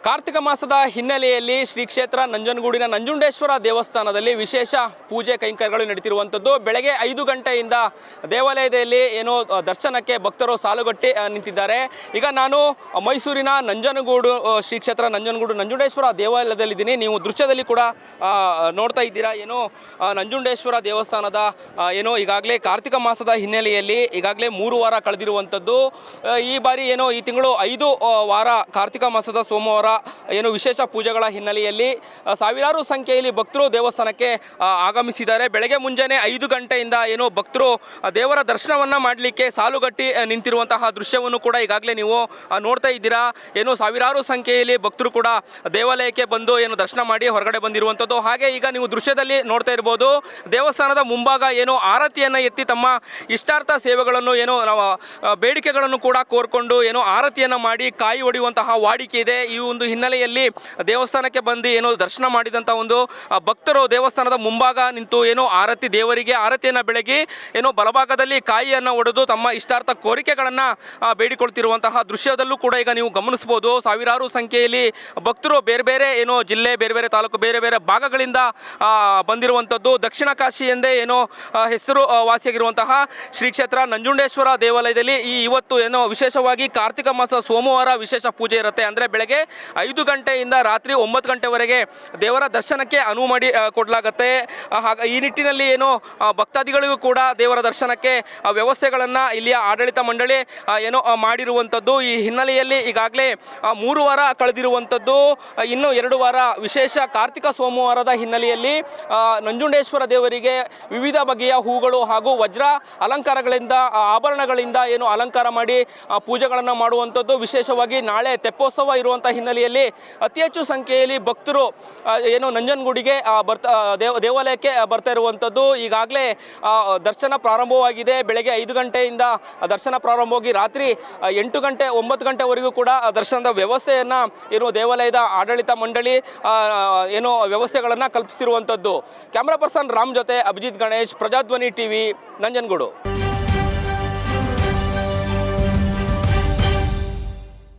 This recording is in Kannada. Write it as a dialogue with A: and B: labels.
A: ಕಾರ್ತಿಕ ಮಾಸದ ಹಿನ್ನೆಲೆಯಲ್ಲಿ ಶ್ರೀ ಕ್ಷೇತ್ರ ನಂಜನಗೂಡಿನ ನಂಜುಂಡೇಶ್ವರ ದೇವಸ್ಥಾನದಲ್ಲಿ ವಿಶೇಷ ಪೂಜೆ ಕೈಂಕರ್ಯಗಳು ನಡೀತಿರುವಂಥದ್ದು. ಬೆಳಗ್ಗೆ 5 ಗಂಟೆಯಿಂದ ದೇವಾಲಯದಲ್ಲಿ ಏನೋ ದರ್ಶನಕ್ಕೆ ಭಕ್ತರು ಸಾಲುಗಟ್ಟಿ ನಿಂತಿದ್ದಾರೆ. ಈಗ ನಾನು ಮೈಸೂರಿನ ನಂಜನಗೂಡು ಶ್ರೀ ಕ್ಷೇತ್ರ ನಂಜನಗೂಡು ನಂಜುಂಡೇಶ್ವರ ದೇವಾಲಯದಲ್ಲಿದ್ದೀನಿ. ನೀವು ದೃಶ್ಯದಲ್ಲಿ ಕೂಡ ನೋಡ್ತಾ ಇದ್ದೀರಾ. ಏನೋ ನಂಜುಂಡೇಶ್ವರ ದೇವಸ್ಥಾನದ ಏನೋ ಈಗಾಗಲೇ ಕಾರ್ತಿಕ ಮಾಸದ ಹಿನ್ನೆಲೆಯಲ್ಲಿ ಈಗಾಗಲೇ 3 ವಾರ ಕಳೆದಿರುವಂಥದ್ದು. ಈ ಬಾರಿ ಏನೋ ಈ ತಿಂಗಳು 5 ವಾರ ಕಾರ್ತಿಕ ಮಾಸದ ಸೋಮವಾರ ಏನು ವಿಶೇಷ ಪೂಜೆಗಳ ಹಿನ್ನೆಲೆಯಲ್ಲಿ ಸಾವಿರಾರು ಸಂಖ್ಯೆಯಲ್ಲಿ ಭಕ್ತರು ದೇವಸ್ಥಾನಕ್ಕೆ ಆಗಮಿಸಿದ್ದಾರೆ. ಬೆಳಗ್ಗೆ ಮುಂಜಾನೆ 5 ಗಂಟೆಯಿಂದ ಏನು ಭಕ್ತರು ದೇವರ ದರ್ಶನವನ್ನು ಮಾಡಲಿಕ್ಕೆ ಸಾಲುಗಟ್ಟಿ ನಿಂತಿರುವಂತಹ ದೃಶ್ಯವನ್ನು ಕೂಡ ಈಗಾಗಲೇ ನೀವು ನೋಡ್ತಾ ಇದ್ದೀರಾ. ಏನು ಸಾವಿರಾರು ಸಂಖ್ಯೆಯಲ್ಲಿ ಭಕ್ತರು ಕೂಡ ದೇವಾಲಯಕ್ಕೆ ಬಂದು ಏನು ದರ್ಶನ ಮಾಡಿ ಹೊರಗಡೆ ಬಂದಿರುವಂಥದ್ದು. ಹಾಗೆ ಈಗ ನೀವು ದೃಶ್ಯದಲ್ಲಿ ನೋಡ್ತಾ ಇರ್ಬೋದು, ದೇವಸ್ಥಾನದ ಮುಂಭಾಗ ಏನು ಆರತಿಯನ್ನು ಎತ್ತಿ ತಮ್ಮ ಇಷ್ಟಾರ್ಥ ಸೇವೆಗಳನ್ನು ಏನೋ ನಾವು ಬೇಡಿಕೆಗಳನ್ನು ಕೂಡ ಕೋರ್ಕೊಂಡು ಏನೋ ಆರತಿಯನ್ನು ಮಾಡಿ ಕಾಯಿ ಹೊಡೆಯುವಂತಹ ವಾಡಿಕೆ ಇದೆ. ಈ ಒಂದು ಹಿನ್ನೆಲೆಯಲ್ಲಿ ದೇವಸ್ಥಾನಕ್ಕೆ ಬಂದು ಏನೋ ದರ್ಶನ ಮಾಡಿದಂಥ ಒಂದು ಭಕ್ತರು ದೇವಸ್ಥಾನದ ಮುಂಭಾಗ ನಿಂತು ಏನೋ ದೇವರಿಗೆ ಆರತಿಯನ್ನು ಬೆಳಗಿ ಏನೋ ಬಲಭಾಗದಲ್ಲಿ ಕಾಯಿಯನ್ನು ಒಡೆದು ತಮ್ಮ ಇಷ್ಟಾರ್ಥ ಕೋರಿಕೆಗಳನ್ನು ಬೇಡಿಕೊಳ್ತಿರುವಂತಹ ದೃಶ್ಯದಲ್ಲೂ ಕೂಡ ಈಗ ನೀವು ಗಮನಿಸಬಹುದು. ಸಾವಿರಾರು ಸಂಖ್ಯೆಯಲ್ಲಿ ಭಕ್ತರು ಬೇರೆ ಬೇರೆ ಏನೋ ಜಿಲ್ಲೆ, ಬೇರೆ ಬೇರೆ ತಾಲೂಕು, ಬೇರೆ ಬೇರೆ ಭಾಗಗಳಿಂದ ಬಂದಿರುವಂಥದ್ದು. ದಕ್ಷಿಣ ಕಾಶಿ ಎಂದೇ ಏನೋ ಹೆಸರು ವಾಸಿಯಾಗಿರುವಂತಹ ಶ್ರೀ ಕ್ಷೇತ್ರ ನಂಜುಂಡೇಶ್ವರ ದೇವಾಲಯದಲ್ಲಿ ಇವತ್ತು ಏನೋ ವಿಶೇಷವಾಗಿ ಕಾರ್ತಿಕ ಮಾಸ ಸೋಮವಾರ ವಿಶೇಷ ಪೂಜೆ ಇರುತ್ತೆ. ಅಂದರೆ ಬೆಳಗ್ಗೆ 5 ಗಂಟೆಯಿಂದ ರಾತ್ರಿ 9 ಗಂಟೆವರೆಗೆ ದೇವರ ದರ್ಶನಕ್ಕೆ ಅನುವು ಮಾಡಿ ಕೊಡಲಾಗುತ್ತೆ. ಈ ನಿಟ್ಟಿನಲ್ಲಿ ಏನು ಭಕ್ತಾದಿಗಳಿಗೂ ಕೂಡ ದೇವರ ದರ್ಶನಕ್ಕೆ ವ್ಯವಸ್ಥೆಗಳನ್ನು ಇಲ್ಲಿಯ ಆಡಳಿತ ಮಂಡಳಿ ಏನೋ ಮಾಡಿರುವಂಥದ್ದು. ಈ ಹಿನ್ನೆಲೆಯಲ್ಲಿ ಈಗಾಗಲೇ 3 ವಾರ ಕಳೆದಿರುವಂಥದ್ದು. ಇನ್ನು 2 ವಾರ ವಿಶೇಷ ಕಾರ್ತಿಕ ಸೋಮವಾರದ ಹಿನ್ನೆಲೆಯಲ್ಲಿ ನಂಜುಂಡೇಶ್ವರ ದೇವರಿಗೆ ವಿವಿಧ ಬಗೆಯ ಹೂಗಳು ಹಾಗೂ ವಜ್ರ ಅಲಂಕಾರಗಳಿಂದ ಆಭರಣಗಳಿಂದ ಏನು ಅಲಂಕಾರ ಮಾಡಿ ಪೂಜೆಗಳನ್ನು ಮಾಡುವಂಥದ್ದು. ವಿಶೇಷವಾಗಿ ನಾಳೆ ತೆಪ್ಪೋತ್ಸವ ಇರುವಂಥ ಹಿನ್ನೆಲೆಯಲ್ಲಿ ಅತಿ ಹೆಚ್ಚು ಸಂಖ್ಯೆಯಲ್ಲಿ ಭಕ್ತರು ಏನು ನಂಜನಗೂಡಿಗೆ ದೇವಾಲಯಕ್ಕೆ ಬರ್ತಾ ಇರುವಂಥದ್ದು. ಈಗಾಗಲೇ ದರ್ಶನ ಪ್ರಾರಂಭವಾಗಿದೆ. ಬೆಳಗ್ಗೆ 5 ಗಂಟೆಯಿಂದ ದರ್ಶನ ಪ್ರಾರಂಭವಾಗಿ ರಾತ್ರಿ 8 ಗಂಟೆ 9 ಗಂಟೆವರೆಗೂ ಕೂಡ ದರ್ಶನದ ವ್ಯವಸ್ಥೆಯನ್ನು ಏನು ದೇವಾಲಯದ ಆಡಳಿತ ಮಂಡಳಿ ಏನೋ ವ್ಯವಸ್ಥೆಗಳನ್ನು ಕಲ್ಪಿಸಿರುವಂಥದ್ದು. ಕ್ಯಾಮ್ರಾ ಪರ್ಸನ್ ರಾಮ್ ಜೊತೆ ಅಭಿಜಿತ್ ಗಣೇಶ್, ಪ್ರಜಾಧ್ವನಿ ಟಿವಿ, ನಂಜನಗೂಡು.